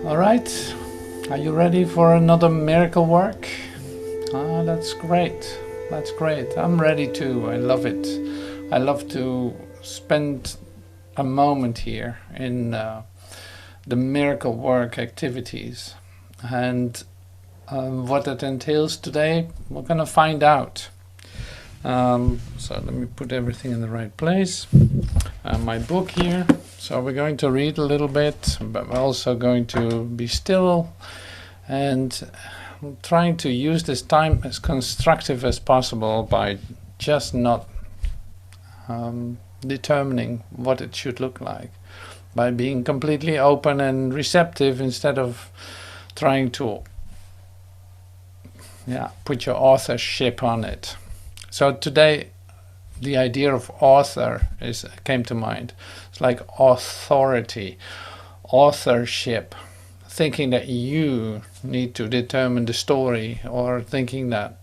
All right, are you ready for another miracle work? Ah, that's great. That's great. I'm ready too. I love it. I love to spend a moment here in the miracle work activities. And what that entails today, we're going to find out. So let me put everything in the right place. My book here. So we're going to read a little bit, but we're also going to be still and trying to use this time as constructive as possible by just not determining what it should look like, by being completely open and receptive instead of trying to put your authorship on it. So today the idea of author came to mind. It's like authority, authorship, thinking that you need to determine the story, or thinking that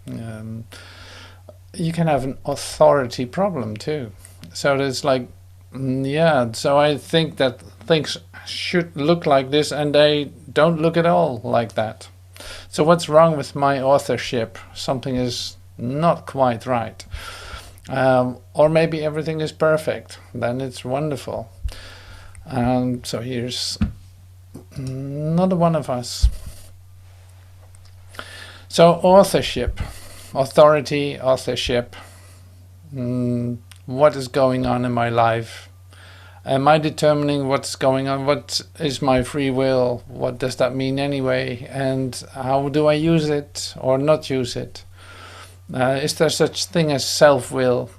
you can have an authority problem too. So there's like, so I think that things should look like this, and they don't look at all like that. So what's wrong with my authorship? Something is not quite right. Or maybe everything is perfect, then it's wonderful. So here's another one of us. So authorship, authority, authorship. What is going on in my life? Am I determining what's going on? What is my free will? What does that mean anyway? And how do I use it or not use it? Is there such thing as self-will?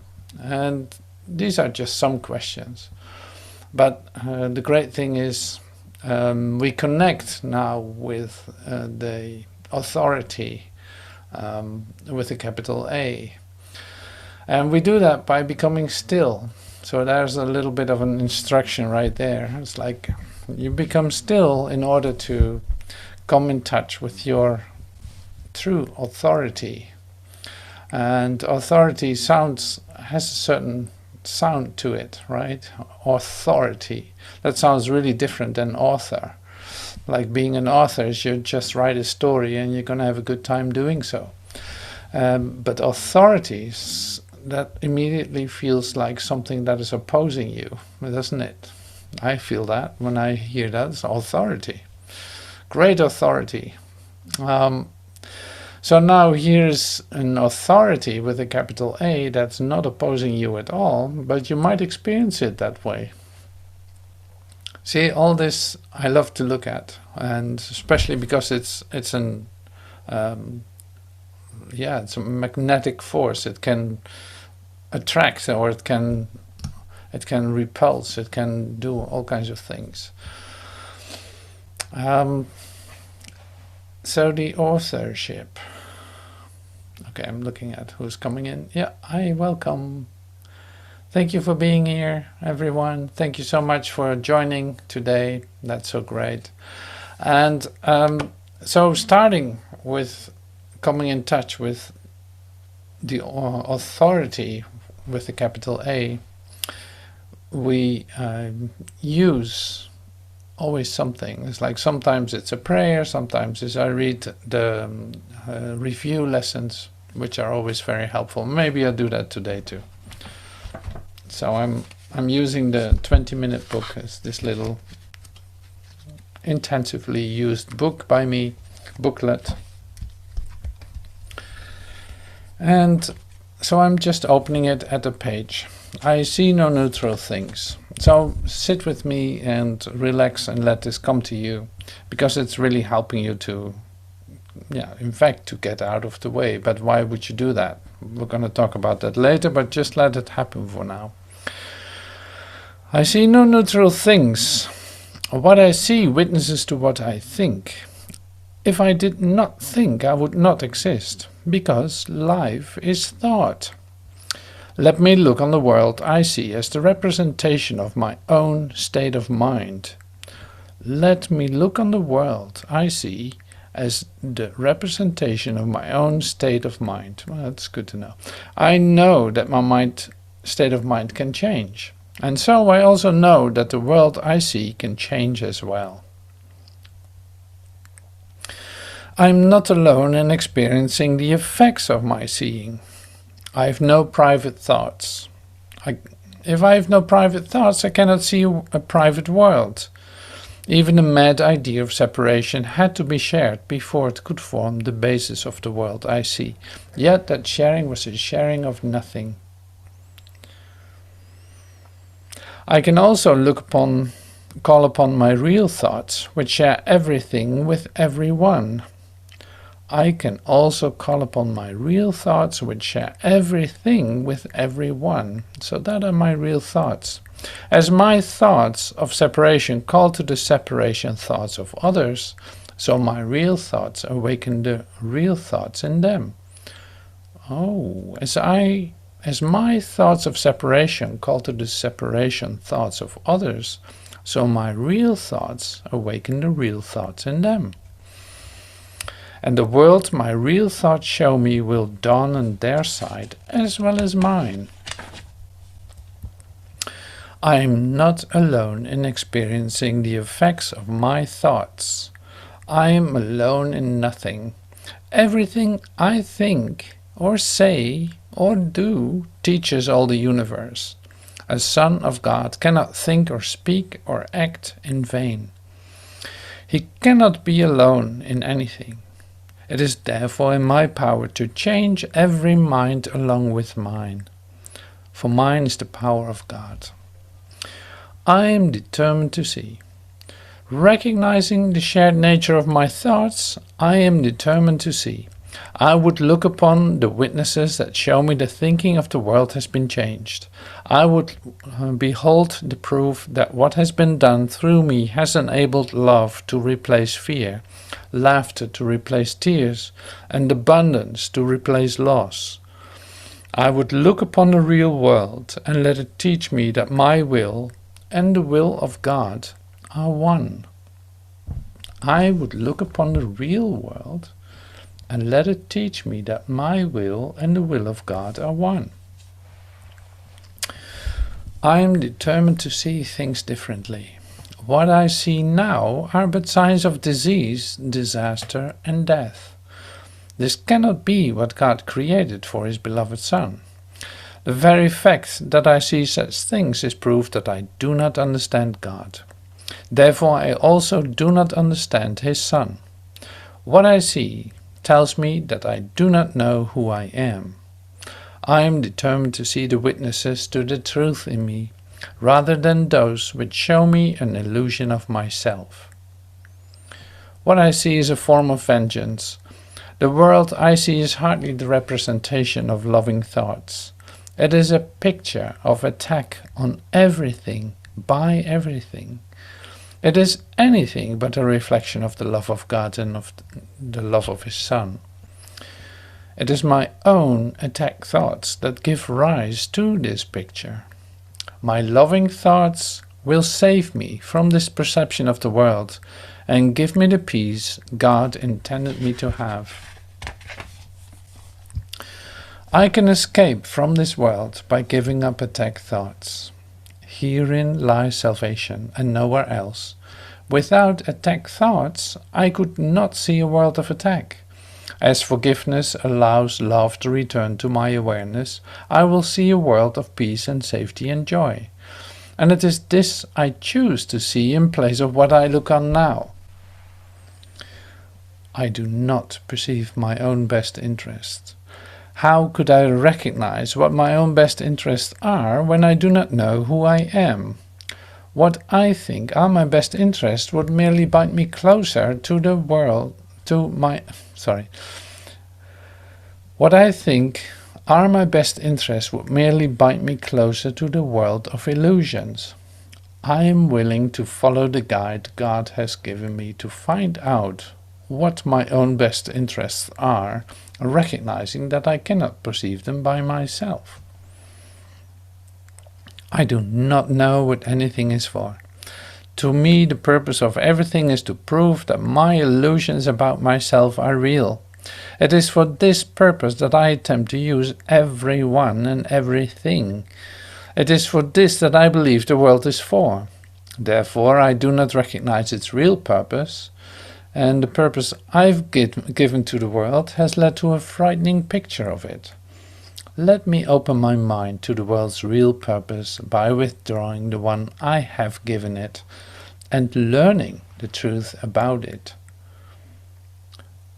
And these are just some questions. But the great thing is we connect now with the authority with a capital A. And we do that by becoming still. So there's a little bit of an instruction right there. It's like you become still in order to come in touch with your true authority. And authority has a certain sound to it, right? Authority. That sounds really different than author. Like being an author is you just write a story and you're going to have a good time doing so. But authorities, that immediately feels like something that is opposing you, doesn't it? I feel that when I hear that. It's authority. Great authority. So now here's an authority with a capital A that's not opposing you at all, but you might experience it that way. See, all this I love to look at, and especially because it's a magnetic force. It can attract, or it can repulse. It can do all kinds of things. So the authorship. Okay, I'm looking at who's coming in. Yeah, hi, welcome. Thank you for being here, everyone. Thank you so much for joining today. That's so great. And so starting with coming in touch with the authority with the capital A, we use always something. It's like sometimes it's a prayer, sometimes it's I read the review lessons, which are always very helpful. Maybe I'll do that today too. So I'm using the 20-minute book as this little intensively used book by me, booklet. And so I'm just opening it at a page. I see no neutral things. So sit with me and relax and let this come to you, because it's really helping you to, in fact, to get out of the way. But why would you do that? We're going to talk about that later, but just let it happen for now. I see no neutral things. What I see witnesses to what I think. If I did not think, I would not exist, because life is thought. Let me look on the world I see as the representation of my own state of mind. Let me look on the world I see as the representation of my own state of mind. Well, that's good to know. I know that my state of mind can change. And so I also know that the world I see can change as well. I am not alone in experiencing the effects of my seeing. I have no private thoughts. If I have no private thoughts, I cannot see a private world. Even the mad idea of separation had to be shared before it could form the basis of the world I see. Yet that sharing was a sharing of nothing. I can also call upon my real thoughts, which share everything with everyone. I can also call upon my real thoughts, which share everything with everyone. So that are my real thoughts. As my thoughts of separation call to the separation thoughts of others, so my real thoughts awaken the real thoughts in them. Oh, as my thoughts of separation call to the separation thoughts of others, so my real thoughts awaken the real thoughts in them. And the world my real thoughts show me will dawn on their side as well as mine. I am not alone in experiencing the effects of my thoughts. I am alone in nothing. Everything I think or say or do teaches all the universe. A son of God cannot think or speak or act in vain. He cannot be alone in anything. It is therefore in my power to change every mind along with mine, for mine is the power of God. I am determined to see. Recognizing the shared nature of my thoughts, I am determined to see. I would look upon the witnesses that show me the thinking of the world has been changed. I would behold the proof that what has been done through me has enabled love to replace fear, laughter to replace tears, and abundance to replace loss. I would look upon the real world and let it teach me that my will and the will of God are one. I would look upon the real world and let it teach me that my will and the will of God are one. I am determined to see things differently. What I see now are but signs of disease, disaster, and death. This cannot be what God created for his beloved Son. The very fact that I see such things is proof that I do not understand God. Therefore I also do not understand his Son. What I see tells me that I do not know who I am. I am determined to see the witnesses to the truth in me, rather than those which show me an illusion of myself. What I see is a form of vengeance. The world I see is hardly the representation of loving thoughts. It is a picture of attack on everything, by everything. It is anything but a reflection of the love of God and of the love of his Son. It is my own attack thoughts that give rise to this picture. My loving thoughts will save me from this perception of the world and give me the peace God intended me to have. I can escape from this world by giving up attack thoughts. Herein lies salvation, and nowhere else. Without attack thoughts, I could not see a world of attack. As forgiveness allows love to return to my awareness, I will see a world of peace and safety and joy. And it is this I choose to see in place of what I look on now. I do not perceive my own best interests. How could I recognize what my own best interests are when I do not know who I am? What I think are my best interests would merely bind me closer to the world, What I think are my best interests would merely bind me closer to the world of illusions. I am willing to follow the guide God has given me to find out what my own best interests are, recognizing that I cannot perceive them by myself. I do not know what anything is for. To me, the purpose of everything is to prove that my illusions about myself are real. It is for this purpose that I attempt to use everyone and everything. It is for this that I believe the world is for. Therefore, I do not recognize its real purpose, and the purpose I've given to the world has led to a frightening picture of it. Let me open my mind to the world's real purpose by withdrawing the one I have given it and learning the truth about it.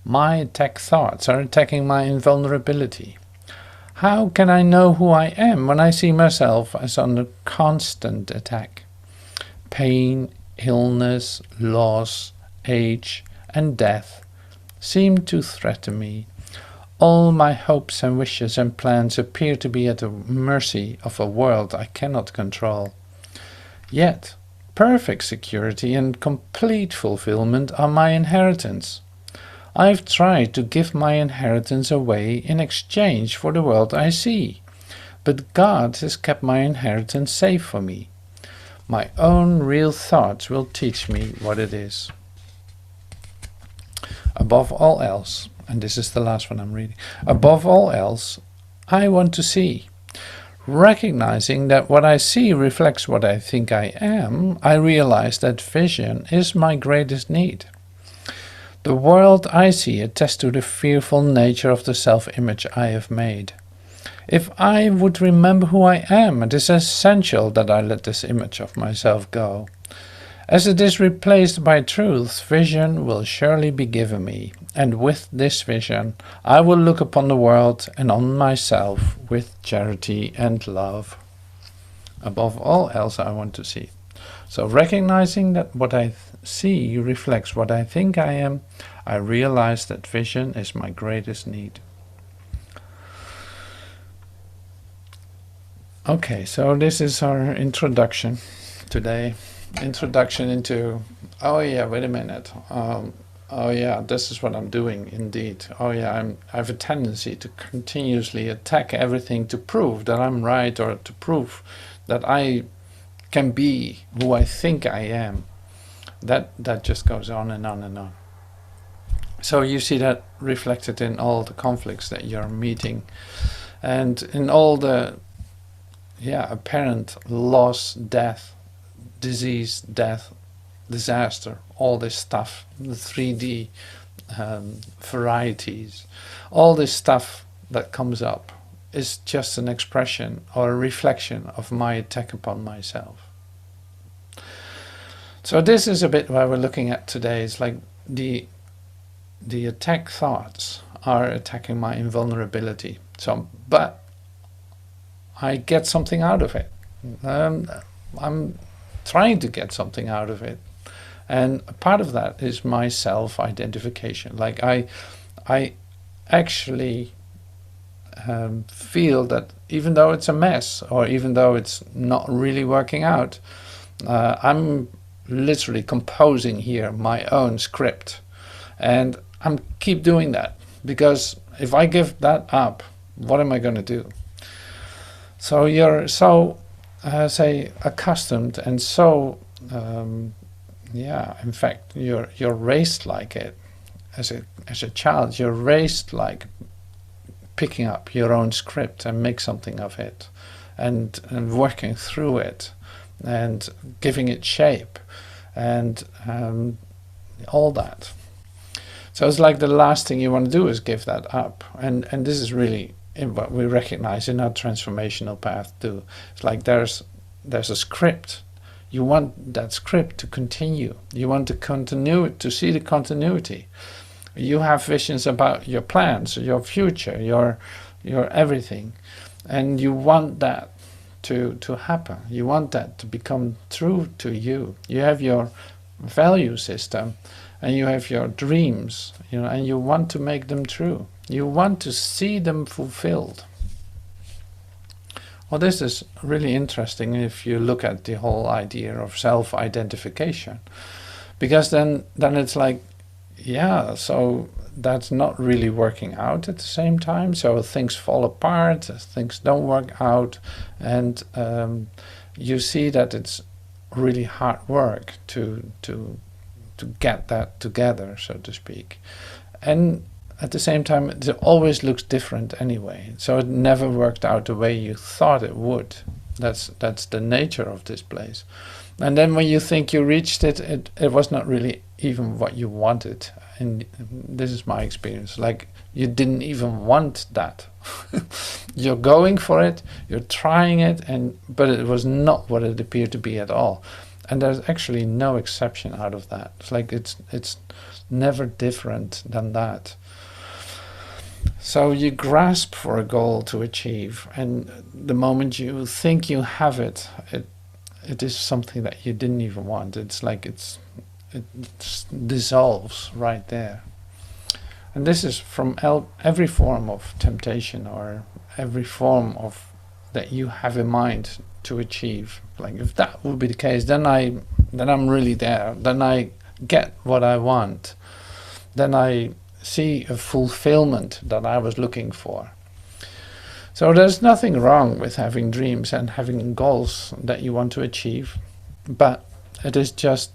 My attack thoughts are attacking my invulnerability. How can I know who I am when I see myself as under constant attack? Pain, illness, loss, age, and death seem to threaten me. All my hopes and wishes and plans appear to be at the mercy of a world I cannot control. Yet, perfect security and complete fulfillment are my inheritance. I've tried to give my inheritance away in exchange for the world I see, but God has kept my inheritance safe for me. My own real thoughts will teach me what it is. Above all else, and this is the last one I'm reading, above all else, I want to see. Recognizing that what I see reflects what I think I am, I realize that vision is my greatest need. The world I see attests to the fearful nature of the self-image I have made. If I would remember who I am, it is essential that I let this image of myself go. As it is replaced by truth, vision will surely be given me, and with this vision I will look upon the world and on myself with charity and love. Above all else I want to see. So recognizing that what I see reflects what I think I am, I realize that vision is my greatest need. Okay, so this is our introduction today. Introduction into, oh yeah, wait a minute. Oh yeah, this is what I'm doing indeed. Oh yeah, I have a tendency to continuously attack everything to prove that I'm right, or to prove that I can be who I think I am. That just goes on and on and on. So you see that reflected in all the conflicts that you're meeting, and in all the apparent loss, death, disease, death, disaster, all this stuff, the 3D varieties, all this stuff that comes up is just an expression or a reflection of my attack upon myself. So this is a bit what we're looking at today. It's like the attack thoughts are attacking my invulnerability. So, but I get something out of it. I'm trying to get something out of it, and part of that is my self-identification. Like I actually feel that even though it's a mess, or even though it's not really working out, I'm literally composing here my own script, and I'm keep doing that, because if I give that up, what am I going to do? So you're so say accustomed and so in fact you're raised like it. As a child, you're raised like picking up your own script and make something of it, and working through it and giving it shape and all that. So it's like the last thing you want to do is give that up, and this is really what we recognize in our transformational path too. It's like there's a script. You want that script to continue. You want to see the continuity. You have visions about your plans, your future, your everything, and you want that to happen. You want that to become true to you. You have your value system, and you have your dreams, and you want to make them true. You want to see them fulfilled. Well, this is really interesting if you look at the whole idea of self-identification, because then it's like, so that's not really working out at the same time. So things fall apart, things don't work out, and you see that it's really hard work to get that together, so to speak. And at the same time, it always looks different anyway. So it never worked out the way you thought it would. That's the nature of this place. And then when you think you reached it, it was not really even what you wanted. And this is my experience. Like, you didn't even want that. You're going for it, you're trying it, but it was not what it appeared to be at all. And there's actually no exception out of that. It's like it's never different than that. So you grasp for a goal to achieve, and the moment you think you have it, it is something that you didn't even want. It's like it dissolves right there. And this is from every form of temptation, or every form of that you have in mind to achieve. Like, if that would be the case, then I'm really there. Then I get what I want. Then I see a fulfillment that I was looking for. So there's nothing wrong with having dreams and having goals that you want to achieve, but it is just,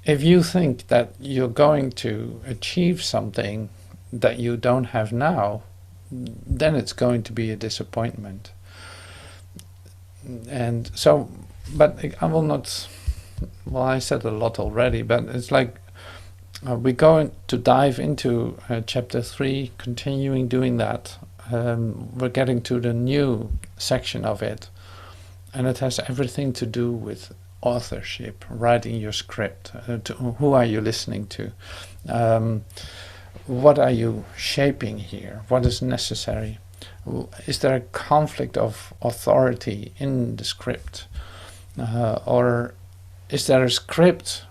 if you think that you're going to achieve something that you don't have now, then it's going to be a disappointment. And so, but I will not, well, I said a lot already, but it's like, we're going to dive into chapter 3, continuing doing that. We're getting to the new section of it, and it has everything to do with authorship, writing your script. Who are you listening to? What are you shaping here? What is necessary? Is there a conflict of authority in the script? Or is there a script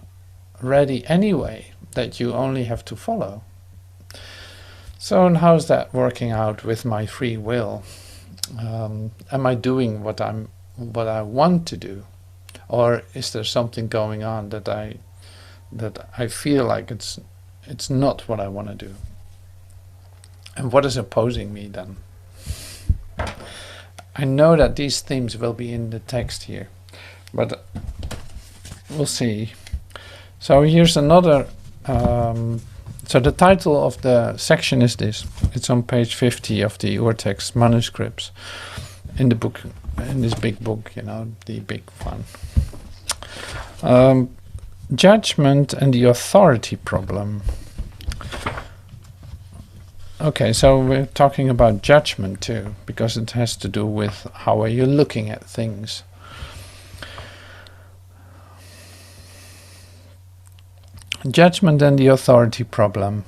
ready anyway that you only have to follow? So, and how's that working out with my free will? Am I doing what I want to do? Or is there something going on that I feel like it's not what I want to do? And what is opposing me then? I know that these themes will be in the text here, but we'll see. So here's another, so the title of the section is this. It's on page 50 of the Urtext manuscripts in the book, in this big book, you know, the big one. Judgment and the authority problem. Okay, so we're talking about judgment too, because it has to do with how are you looking at things. Judgment and the authority problem.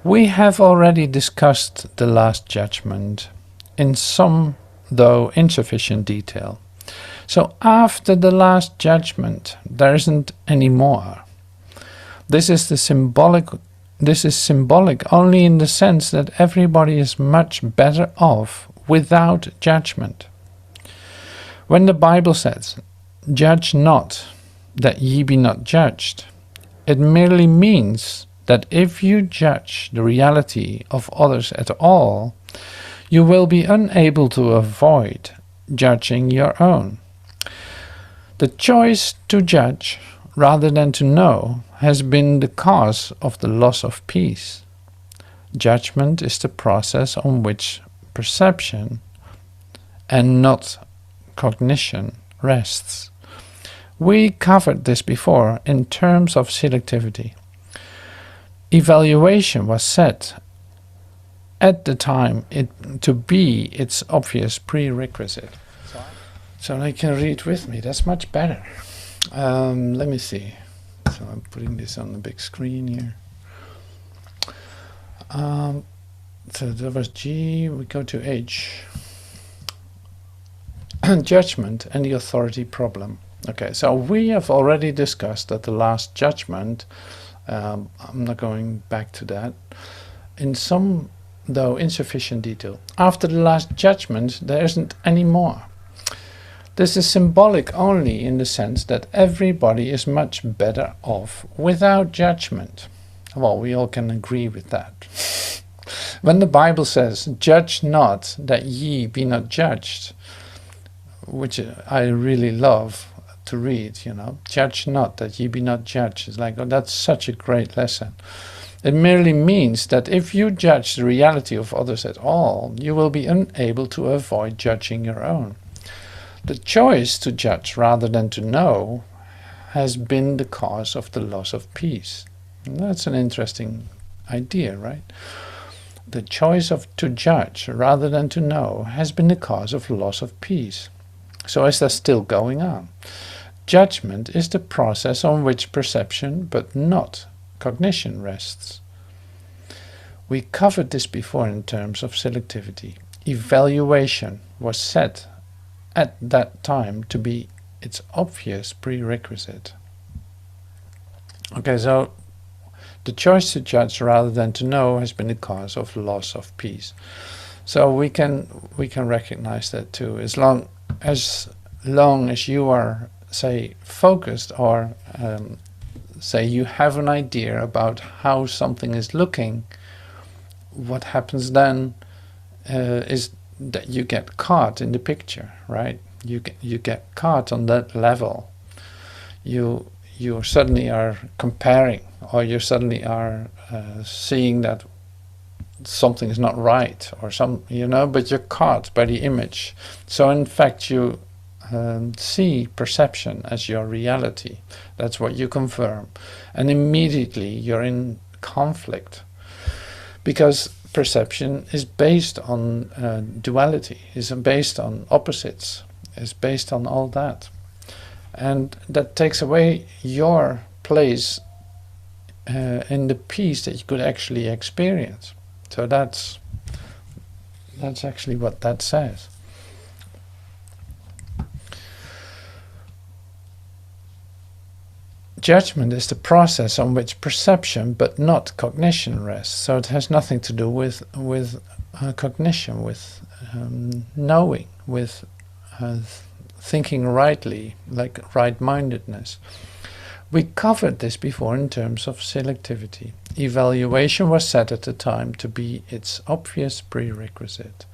We have already discussed the last judgment in some, though insufficient detail. So after the last judgment, there isn't any more. This is symbolic only in the sense that everybody is much better off without judgment. When the Bible says, "Judge not, that ye be not judged," it merely means that if you judge the reality of others at all, you will be unable to avoid judging your own. The choice to judge rather than to know has been the cause of the loss of peace. Judgment is the process on which perception and not cognition rests. We covered this before in terms of selectivity. Evaluation was set at the time to be its obvious prerequisite. So they can read with me, that's much better. Let me see. So I'm putting this on the big screen here. So that was G, we go to H. Judgment and the authority problem. Okay, so we have already discussed that the last judgment, I'm not going back to that, in some, though insufficient detail. After the last judgment, there isn't any more. This is symbolic only in the sense that everybody is much better off without judgment. Well, we all can agree with that. When the Bible says, "Judge not, that ye be not judged," which I really love to read, you know, "Judge not, that ye be not judged." It's like, oh, that's such a great lesson. It merely means that if you judge the reality of others at all, you will be unable to avoid judging your own. The choice to judge rather than to know has been the cause of the loss of peace. And that's an interesting idea, right? The choice to judge rather than to know has been the cause of loss of peace. So is that still going on? Judgment is the process on which perception, but not cognition, rests. We covered this before in terms of selectivity. Evaluation was set at that time to be its obvious prerequisite. Okay, so the choice to judge rather than to know has been the cause of loss of peace. So we can recognize that too. As long as you are, say, focused, or say you have an idea about how something is looking, what happens then is that you get caught in the picture, right? You get caught on that level. You suddenly are comparing, or you suddenly are seeing that something is not right, or but you're caught by the image. So in fact you see perception as your reality. That's what you confirm, and immediately you're in conflict, because perception is based on duality, is based on opposites, is based on all that, and that takes away your place in the peace that you could actually experience. So that's actually what that says. Judgment is the process on which perception, but not cognition, rests. So it has nothing to do with cognition, with knowing, with thinking rightly, like right-mindedness. We covered this before in terms of selectivity. Evaluation was set at the time to be its obvious prerequisite.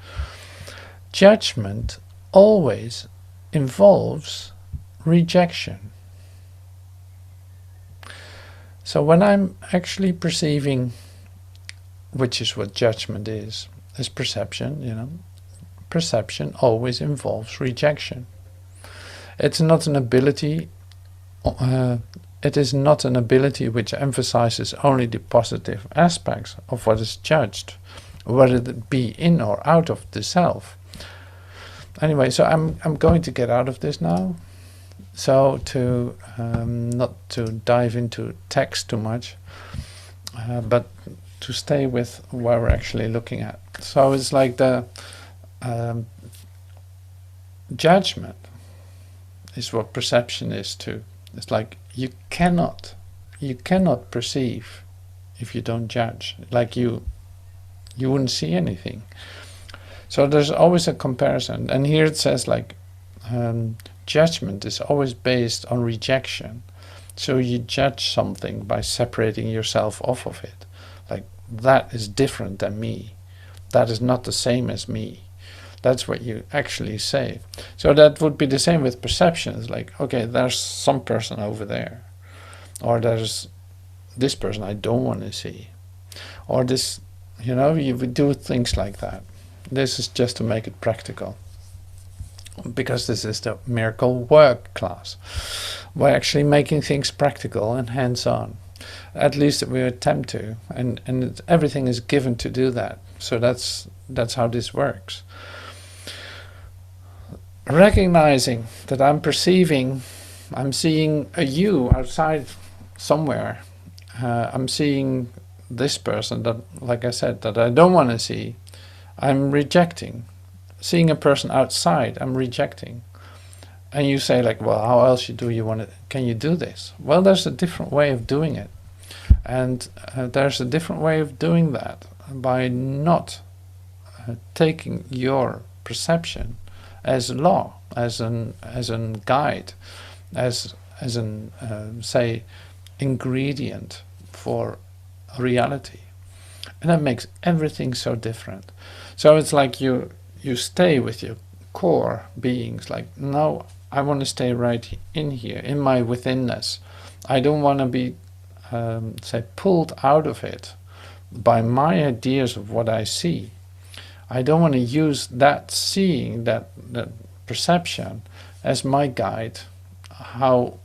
Judgment always involves rejection. So when I'm actually perceiving, which is what judgment is perception, perception always involves rejection. It's not an ability, it is not an ability which emphasizes only the positive aspects of what is judged, whether it be in or out of the self. Anyway, so I'm going to get out of this now. So to not to dive into text too much, but to stay with where we're actually looking at. So it's like the judgment is what perception is too. It's like you cannot perceive if you don't judge. Like you wouldn't see anything. So there's always a comparison, and here it says like judgment is always based on rejection. So you judge something by separating yourself off of it. Like, that is different than me. That is not the same as me. That's what you actually say. So that would be the same with perceptions. Like, okay, there's some person over there. Or there's this person I don't want to see. Or this, you would do things like that. This is just to make it practical, because this is the miracle work class. We're actually making things practical and hands-on. At least we attempt to, and everything is given to do that. So that's how this works. Recognizing that I'm seeing a you outside somewhere. I'm seeing this person that, like I said, that I don't want to see. I'm rejecting. Seeing a person outside, I'm rejecting. And you say like, well, how else can you do this? Well, there's a different way of doing it. And there's a different way of doing that by not taking your perception as law, as an guide, as an say ingredient for reality. And that makes everything so different. So it's like you stay with your core beings, like, no, I want to stay right in here, in my withinness. I don't want to be, say, pulled out of it by my ideas of what I see. I don't want to use that seeing, that perception, as my guide, how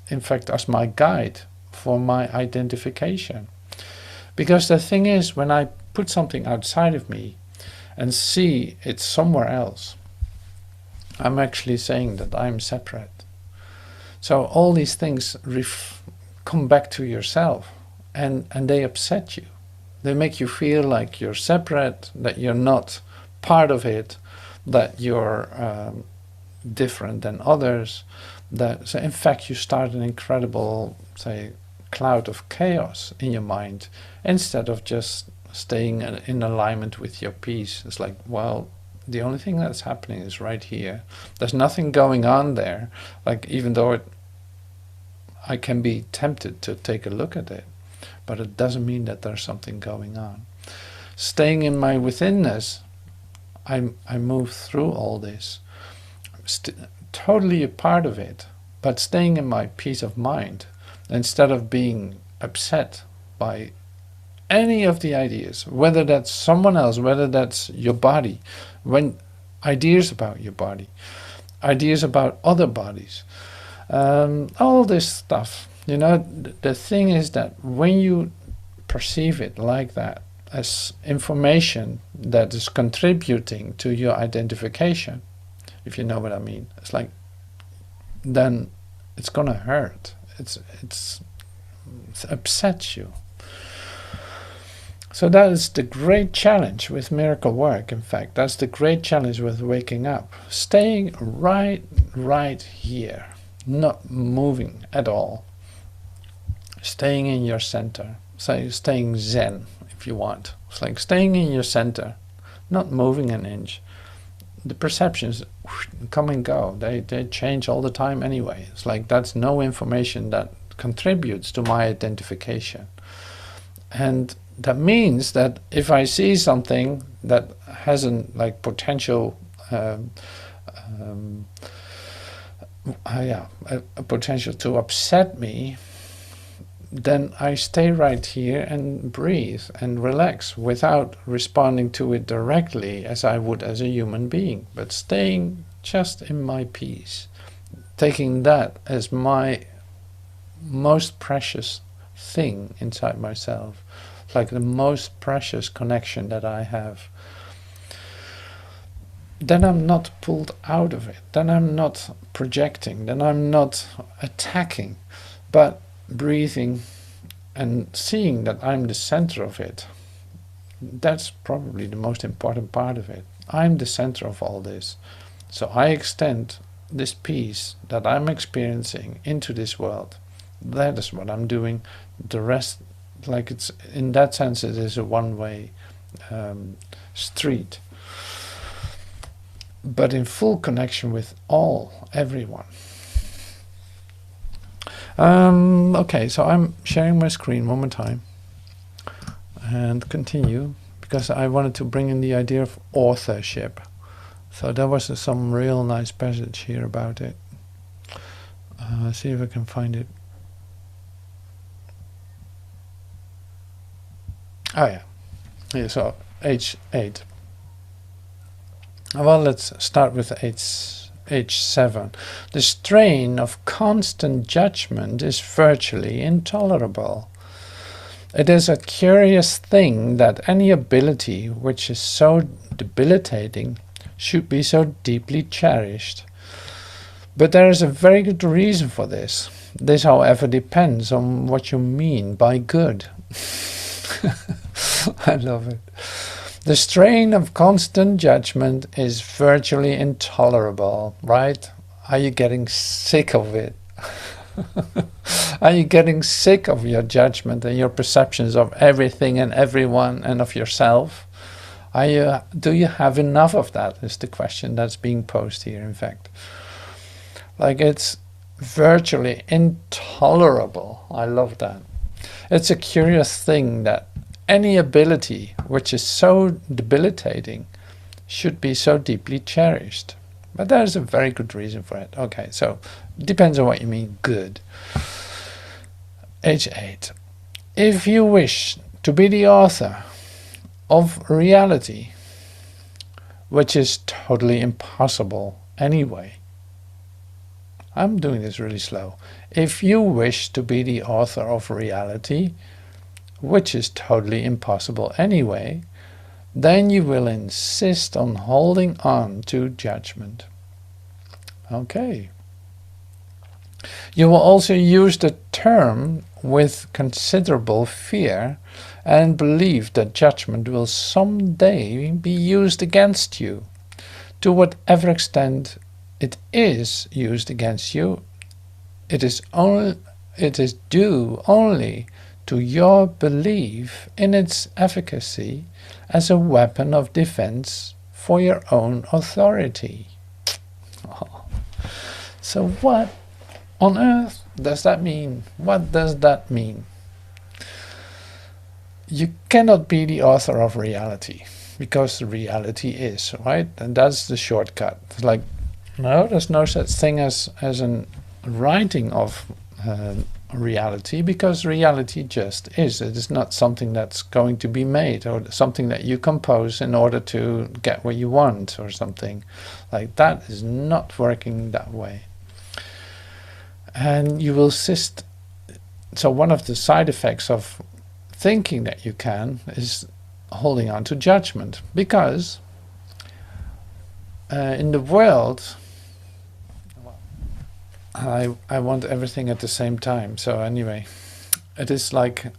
in fact, as my guide for my identification. Because the thing is, when I put something outside of me and see it somewhere else, I'm actually saying that I'm separate. So all these things come back to yourself, and they upset you. They make you feel like you're separate, that you're not part of it, that you're different than others. So in fact, you start an incredible, say, cloud of chaos in your mind, instead of just staying in alignment with your peace. It's like, well, the only thing that's happening is right here. There's nothing going on there. Like, even though I can be tempted to take a look at it, but it doesn't mean that there's something going on. Staying in my withinness, I move through all this, totally a part of it, but staying in my peace of mind, instead of being upset by any of the ideas, whether that's someone else, whether that's your body, when ideas about your body, ideas about other bodies, all this stuff. The thing is that when you perceive it like that, as information that is contributing to your identification, if you know what I mean, it's like, then it's gonna hurt. It upsets you. So that is the great challenge with miracle work. In fact, that's the great challenge with waking up. Staying right here, not moving at all. Staying in your center. So staying zen, if you want. It's like staying in your center, not moving an inch. The perceptions come and go. They change all the time anyway. It's like that's no information that contributes to my identification. And that means that if I see something that has a potential potential to upset me, then I stay right here and breathe and relax without responding to it directly as I would as a human being, but staying just in my peace, taking that as my most precious thing inside myself, like the most precious connection that I have. Then I'm not pulled out of it, then I'm not projecting, then I'm not attacking, but breathing and seeing that I'm the center of it. That's probably the most important part of it. I'm the center of all this. So I extend this peace that I'm experiencing into this world. That is what I'm doing. The rest, like, it's in that sense, it is a one-way street, but in full connection with everyone. Okay, so I'm sharing my screen one more time and continue, because I wanted to bring in the idea of authorship. So there was some real nice passage here about it. See if I can find it. Oh yeah, so H8. Well, let's start with H7. The strain of constant judgment is virtually intolerable. It is a curious thing that any ability which is so debilitating should be so deeply cherished. But there is a very good reason for this. This, however, depends on what you mean by good. I love it. The strain of constant judgment is virtually intolerable, right? Are you getting sick of it? Are you getting sick of your judgment and your perceptions of everything and everyone and of yourself? Do you have enough of that, is the question that's being posed here, in fact. Like, it's virtually intolerable. I love that. It's a curious thing that any ability which is so debilitating should be so deeply cherished. But there's a very good reason for it. Okay, so it depends on what you mean good. H8. If you wish to be the author of reality, which is totally impossible anyway, I'm doing this really slow. If you wish to be the author of reality, which is totally impossible anyway, then you will insist on holding on to judgment. Okay. You will also use the term with considerable fear and believe that judgment will someday be used against you. To whatever extent it is used against you, it is due only to your belief in its efficacy as a weapon of defense for your own authority. Oh. So what on earth does that mean? What does that mean? You cannot be the author of reality, because reality is, right? And that's the shortcut. It's like, no, there's no such thing as a writing of reality, because reality just is. It is not something that's going to be made, or something that you compose in order to get what you want, or something like that. Is not working that way. And you will insist. So one of the side effects of thinking that you can is holding on to judgment, because in the world I want everything at the same time. So anyway, it is like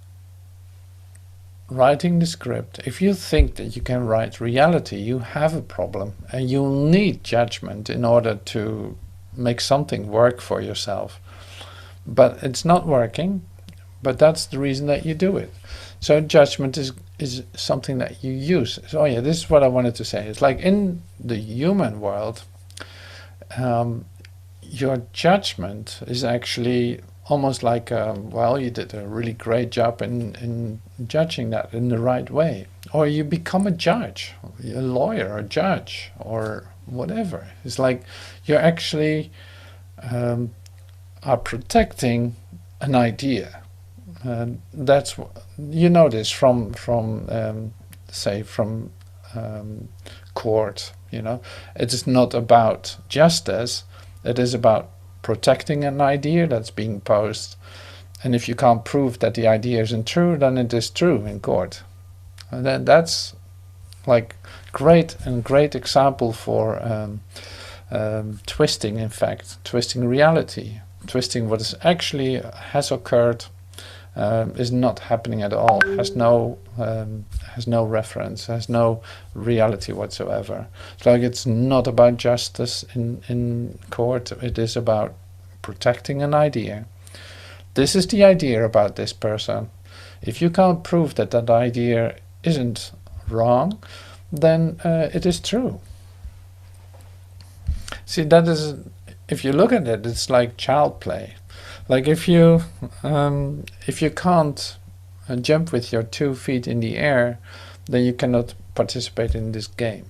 writing the script. If you think that you can write reality, you have a problem, and you'll need judgment in order to make something work for yourself. But it's not working, but that's the reason that you do it. So judgment is something that you use. So yeah, this is what I wanted to say. It's like in the human world, your judgment is actually almost like, well, you did a really great job in judging that in the right way. Or you become a judge, a lawyer, a judge, or whatever. It's like you're actually are protecting an idea. That's, you know, this from say from court. You know, it is not about justice. It is about protecting an idea that's being posed. And if you can't prove that the idea isn't true, then it is true in court. And then that's like great example for twisting, in fact, twisting reality, twisting what is actually has occurred, is not happening at all, has no reference, has no reality whatsoever. It's like it's not about justice in court. It is about protecting an idea. This is the idea about this person. If you can't prove that that idea isn't wrong, then it is true. See, that is, if you look at it, it's like child play. Like if you can't jump with your 2 feet in the air, then you cannot participate in this game.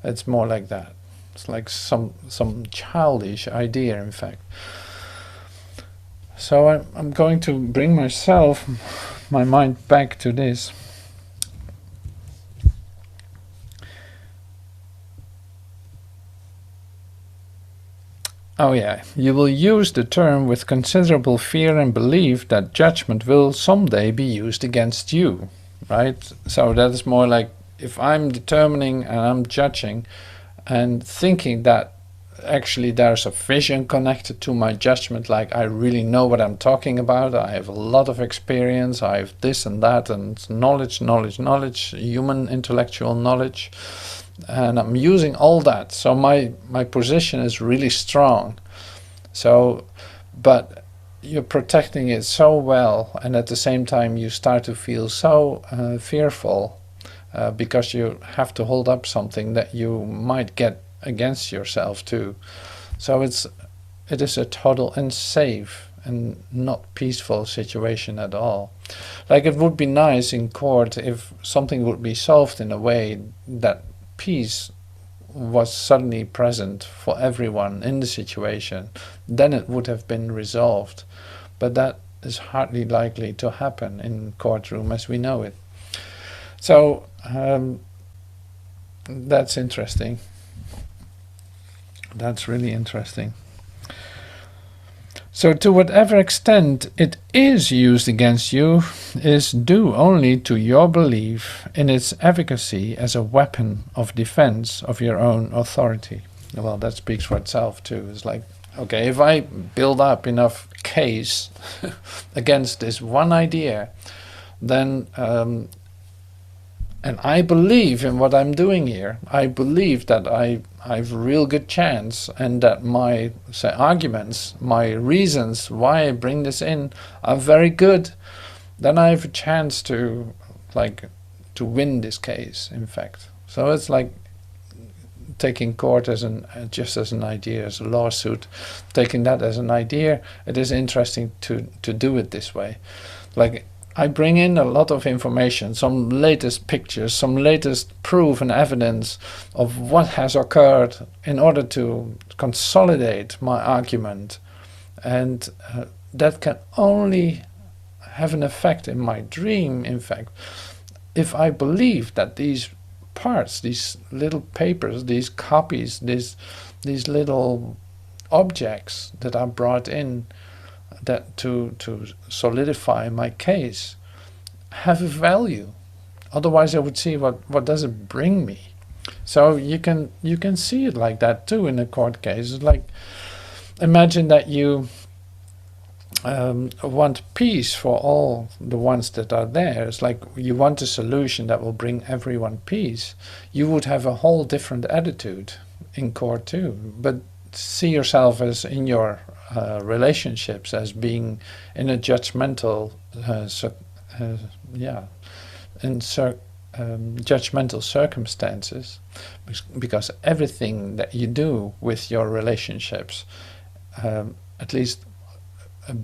It's more like that. It's like some childish idea, in fact. So I'm going to bring my mind back to this. Oh yeah, you will use the term with considerable fear and belief that judgment will someday be used against you, right? So that is more like if I'm determining and I'm judging and thinking that actually there's a vision connected to my judgment, like I really know what I'm talking about, I have a lot of experience, I have this and that, and knowledge, human intellectual knowledge, and I'm using all that, so my position is really strong. So, but you're protecting it so well, and at the same time you start to feel so fearful because you have to hold up something that you might get against yourself too. So it is a total unsafe and not peaceful situation at all. Like it would be nice in court if something would be solved in a way that peace was suddenly present for everyone in the situation, then it would have been resolved. But that is hardly likely to happen in courtroom as we know it. So that's interesting. That's really interesting. So to whatever extent it is used against you is due only to your belief in its efficacy as a weapon of defense of your own authority. Well, that speaks for itself too. It's like, okay, if I build up enough case against this one idea, then and I believe in what I'm doing here. I believe that I have a real good chance, and that my arguments, my reasons why I bring this in are very good. Then I have a chance to win this case, in fact. So it's like taking court as just as an idea, as a lawsuit, taking that as an idea. It is interesting to do it this way. Like, I bring in a lot of information, some latest pictures, some latest proof and evidence of what has occurred in order to consolidate my argument. And that can only have an effect in my dream, in fact, if I believe that these parts, these little papers, these copies, these little objects that are brought in that to solidify my case have a value. Otherwise I would see what does it bring me. So you can see it like that too in a court case. It's like, imagine that you want peace for all the ones that are there. It's like you want a solution that will bring everyone peace. You would have a whole different attitude in court too. But see yourself as in your relationships as being in a judgmental judgmental circumstances, because everything that you do with your relationships, at least a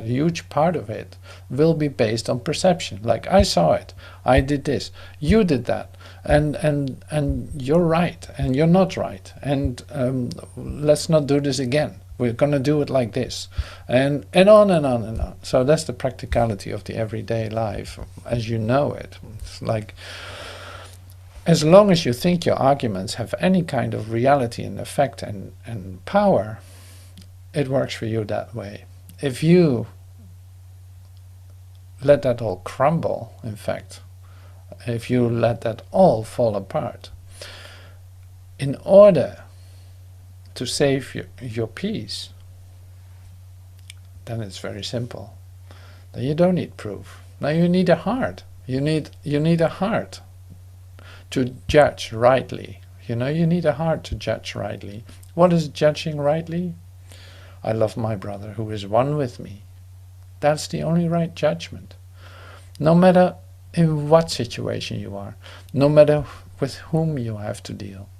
huge part of it, will be based on perception. Like, I saw it, I did this, you did that, and you're right, and you're not right, and let's not do this again. We're going to do it like this, and on and on and on. So that's the practicality of the everyday life, as you know it. It's like, as long as you think your arguments have any kind of reality and effect and power, it works for you that way. If you let that all crumble, in fact, if you let that all fall apart, in order to save your peace, then it's very simple. Then you don't need proof. Now you need a heart. You need a heart to judge rightly. You need a heart to judge rightly. What is judging rightly? I love my brother who is one with me. That's the only right judgment. No matter in what situation you are, no matter with whom you have to deal.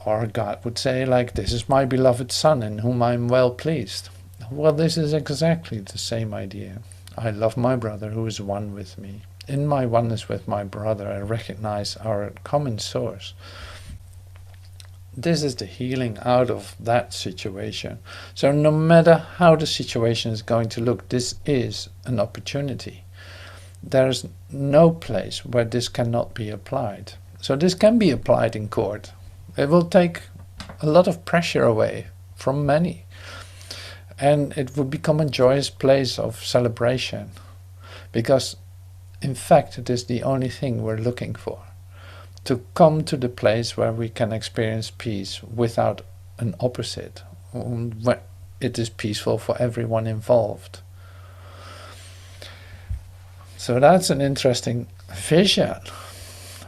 Or God would say, like, this is my beloved Son in whom I am well pleased. Well, this is exactly the same idea. I love my brother who is one with me. In my oneness with my brother, I recognize our common source. This is the healing out of that situation. So no matter how the situation is going to look, this is an opportunity. There is no place where this cannot be applied. So this can be applied in court. It will take a lot of pressure away from many. And it will become a joyous place of celebration. Because, in fact, it is the only thing we're looking for. To come to the place where we can experience peace without an opposite. Where it is peaceful for everyone involved. So that's an interesting vision.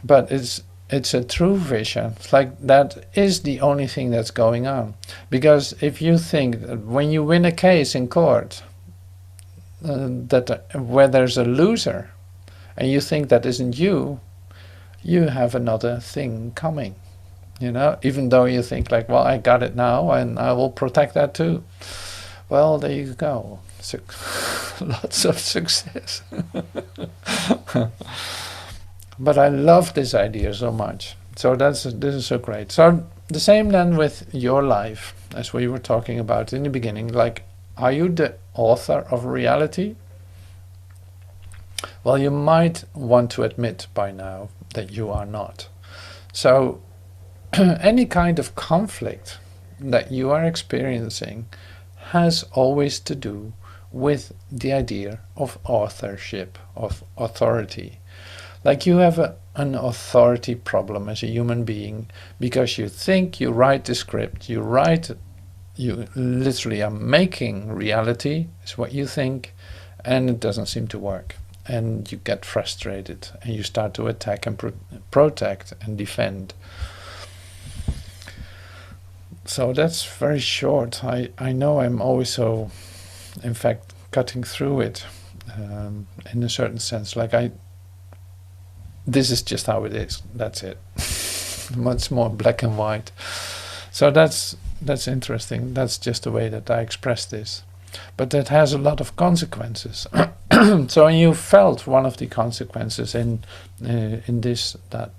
But it's a true vision. It's like that is the only thing that's going on. Because if you think that when you win a case in court, where there's a loser, and you think that isn't you, you have another thing coming. Even though you think like, well, I got it now, and I will protect that too. Well, there you go. Lots of success. But I love this idea so much. So this is so great. So the same then with your life, as we were talking about in the beginning. Like, are you the author of reality? Well, you might want to admit by now that you are not. So any kind of conflict that you are experiencing has always to do with the idea of authorship, of authority. Like you have an authority problem as a human being because you think you write the script, you literally are making reality, is what you think, and it doesn't seem to work. And you get frustrated and you start to attack and protect and defend. So that's very short. I know I'm always so, in fact, cutting through it in a certain sense. Like this is just how it is. That's it. Much more black and white. So that's interesting. That's just the way that I express this. But that has a lot of consequences. So you felt one of the consequences in this, that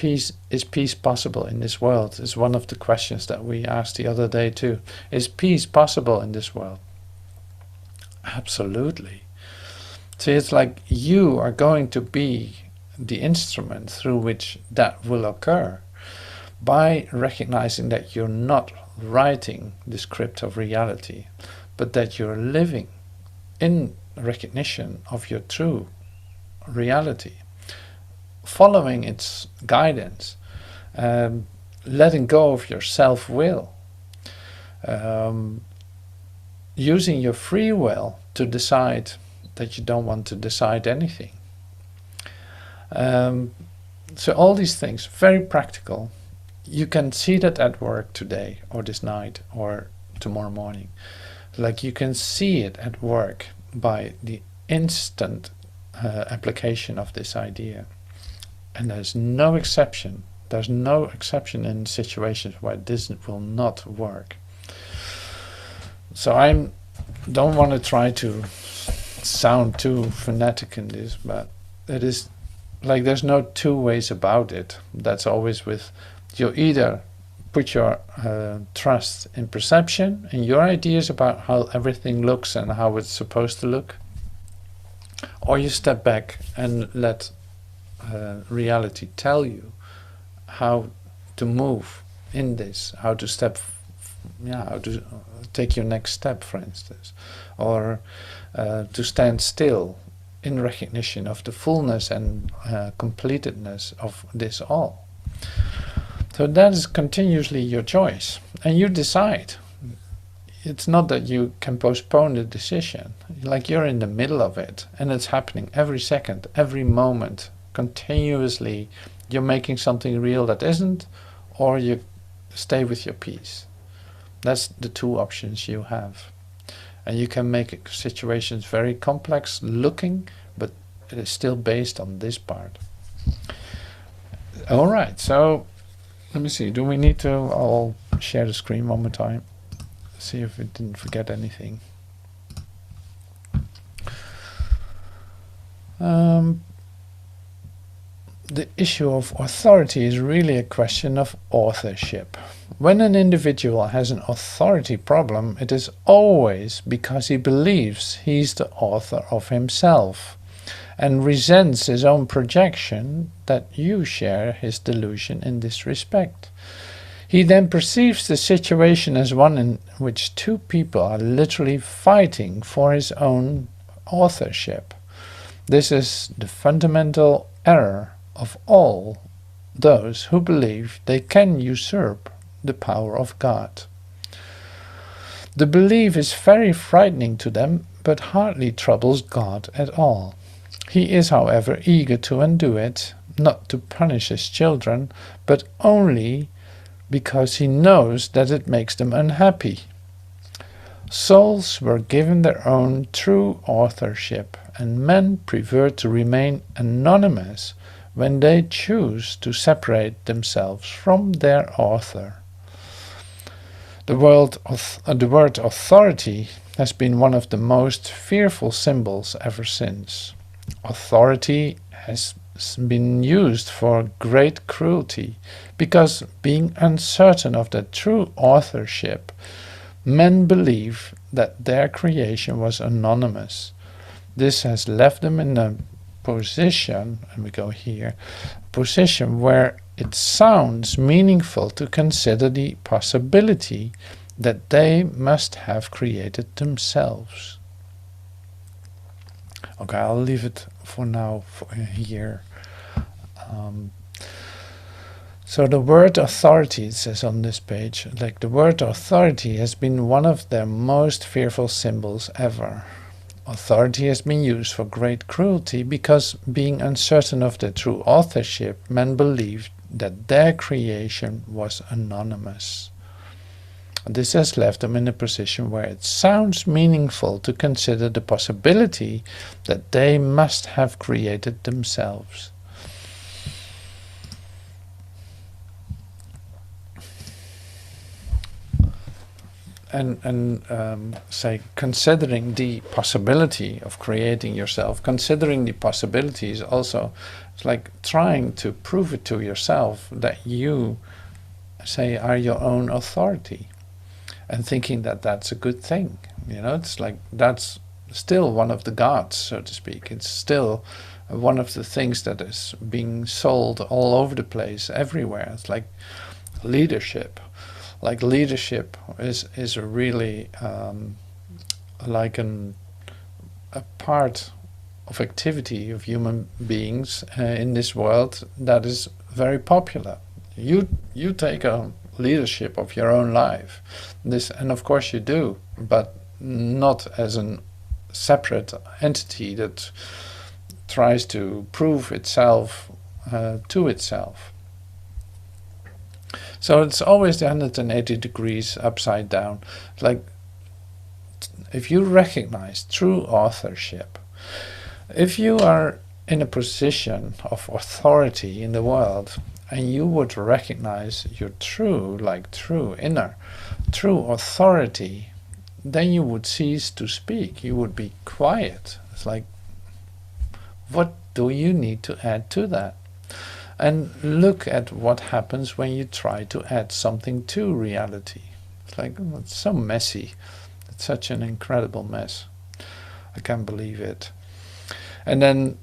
is peace possible in this world? Is one of the questions that we asked the other day too. Is peace possible in this world? Absolutely. See, it's like you are going to be the instrument through which that will occur, by recognizing that you're not writing the script of reality, but that you're living in recognition of your true reality, following its guidance, letting go of your self-will, using your free will to decide that you don't want to decide anything. So all these things, very practical. You can see that at work today, or this night, or tomorrow morning. Like you can see it at work by the instant application of this idea. And there's no exception. There's no exception in situations where this will not work. So I don't want to try to sound too fanatic in this, but it is like there's no two ways about it. That's always with, you either put your trust in perception and your ideas about how everything looks and how it's supposed to look, or you step back and let reality tell you how to move in this, how to how to take your next step, for instance, or to stand still in recognition of the fullness and completedness of this all. So that is continuously your choice, and you decide. It's not that you can postpone the decision. Like you're in the middle of it, and it's happening every second, every moment, continuously. You're making something real that isn't, or you stay with your peace. That's the two options you have. And you can make situations very complex looking, but it is still based on this part. All right, so let me see. Do we need to? I'll share the screen one more time. See if we didn't forget anything. The issue of authority is really a question of authorship. When an individual has an authority problem, it is always because he believes he's the author of himself and resents his own projection that you share his delusion in this respect. He then perceives the situation as one in which two people are literally fighting for his own authorship. This is the fundamental error of all those who believe they can usurp the power of God. The belief is very frightening to them, but hardly troubles God at all. He is, however, eager to undo it, not to punish his children, but only because he knows that it makes them unhappy. Souls were given their own true authorship, and men prefer to remain anonymous when they choose to separate themselves from their author. The word authority has been one of the most fearful symbols ever since. Authority has been used for great cruelty, because being uncertain of the true authorship, men believe that their creation was anonymous. This has left them in a position, and we go here, position where it sounds meaningful to consider the possibility that they must have created themselves. Okay, I'll leave it for now here. So the word authority, it says on this page, like the word authority has been one of their most fearful symbols ever. Authority has been used for great cruelty because, being uncertain of their true authorship, men believed that their creation was anonymous. This has left them in a position where it sounds meaningful to consider the possibility that they must have created themselves. And say, considering the possibility of creating yourself, considering the possibilities also, it's like trying to prove it to yourself that you, say, are your own authority, and thinking that that's a good thing. You know, it's like that's still one of the gods, so to speak. It's still one of the things that is being sold all over the place, everywhere. It's like leadership. Like leadership is really like a part of activity of human beings in this world that is very popular. You take a leadership of your own life, and of course you do, but not as a separate entity that tries to prove itself to itself. So it's always the 180 degrees upside down. Like, if you recognize true authorship, if you are in a position of authority in the world, and you would recognize your true authority, then you would cease to speak. You would be quiet. It's like, what do you need to add to that? And look at what happens when you try to add something to reality. It's like, oh, it's so messy. It's such an incredible mess. I can't believe it. And then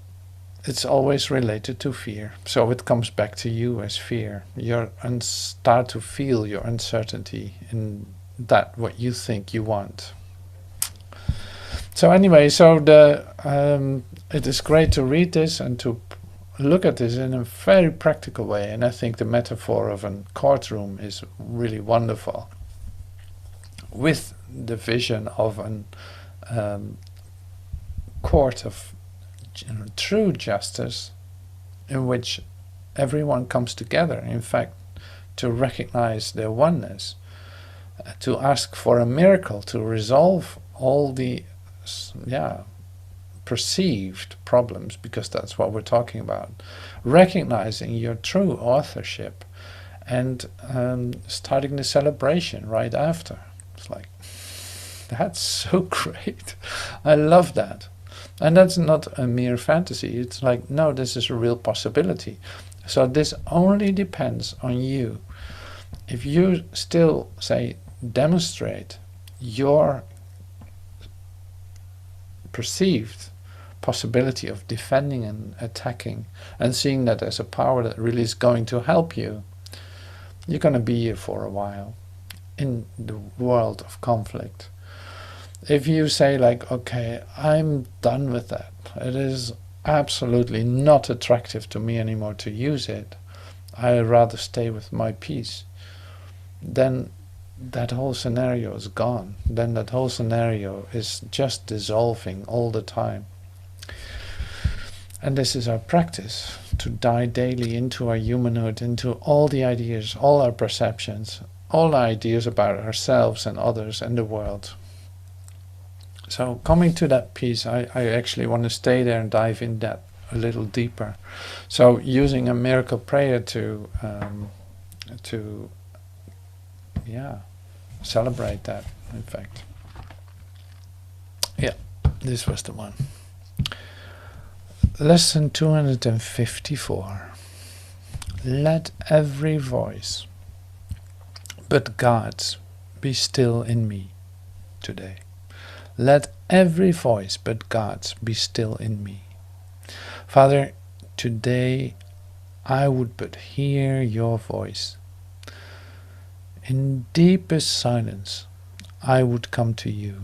it's always related to fear. So it comes back to you as fear. You start to feel your uncertainty in that what you think you want. So anyway, so it is great to read this and to look at this in a very practical way, and I think the metaphor of a courtroom is really wonderful, with the vision of a court of true justice, in which everyone comes together, in fact, to recognize their oneness, to ask for a miracle to resolve all the perceived problems, because that's what we're talking about. Recognizing your true authorship and starting the celebration right after. It's like, that's so great. I love that. And that's not a mere fantasy. It's like, no, this is a real possibility. So this only depends on you. If you still, say, demonstrate your perceived possibility of defending and attacking and seeing that as a power that really is going to help you, you're going to be here for a while in the world of conflict. If you say like, okay, I'm done with that, it is absolutely not attractive to me anymore to use it, I'd rather stay with my peace, then that whole scenario is gone. Then that whole scenario is just dissolving all the time. And this is our practice, to dive daily into our humanhood, into all the ideas, all our perceptions, all our ideas about ourselves and others and the world. So coming to that piece, I actually want to stay there and dive in that a little deeper. So using a miracle prayer to celebrate that, in fact. Yeah, this was the one. Lesson 254. Let every voice but God's be still in me today. Let every voice but God's be still in me. Father, today I would but hear your voice. In deepest silence, I would come to you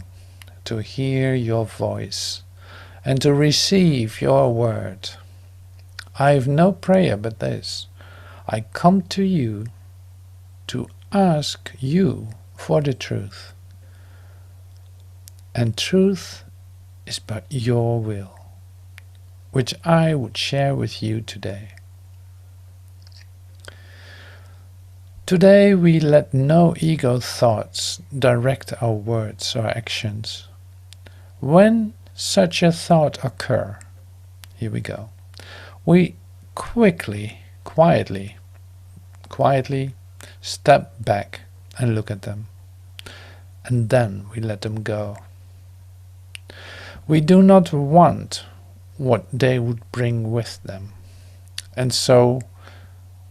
to hear your voice and to receive your word. I have no prayer but this. I come to you to ask you for the truth. And truth is but your will, which I would share with you today. Today we let no ego thoughts direct our words or actions. When such a thought occur, here we go, we quietly step back and look at them, and then we let them go. We do not want what they would bring with them, and so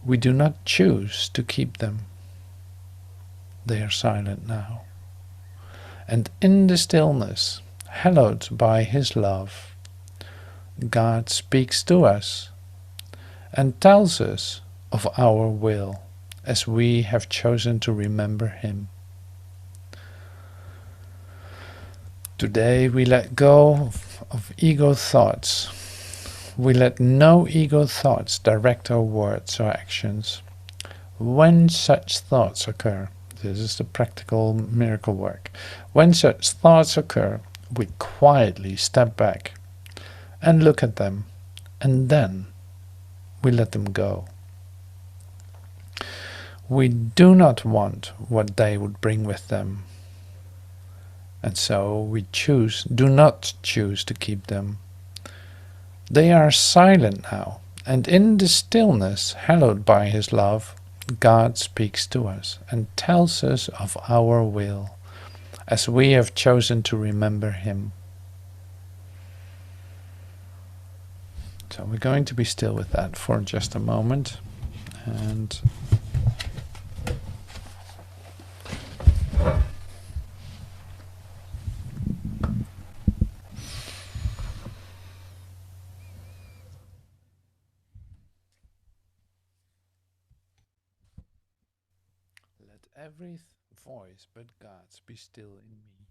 we do not choose to keep them. They are silent now, and in the stillness, hallowed by His love, God speaks to us and tells us of our will as we have chosen to remember Him. Today we let go of ego thoughts. We let no ego thoughts direct our words or actions. When such thoughts occur, this is the practical miracle work. When such thoughts occur, we quietly step back and look at them, and then we let them go. We do not want what they would bring with them, and so we do not choose to keep them. They are silent now, and in the stillness, hallowed by His love, God speaks to us and tells us of our will, as we have chosen to remember Him. So we're going to be still with that for just a moment, and let every voice but God's be still in me.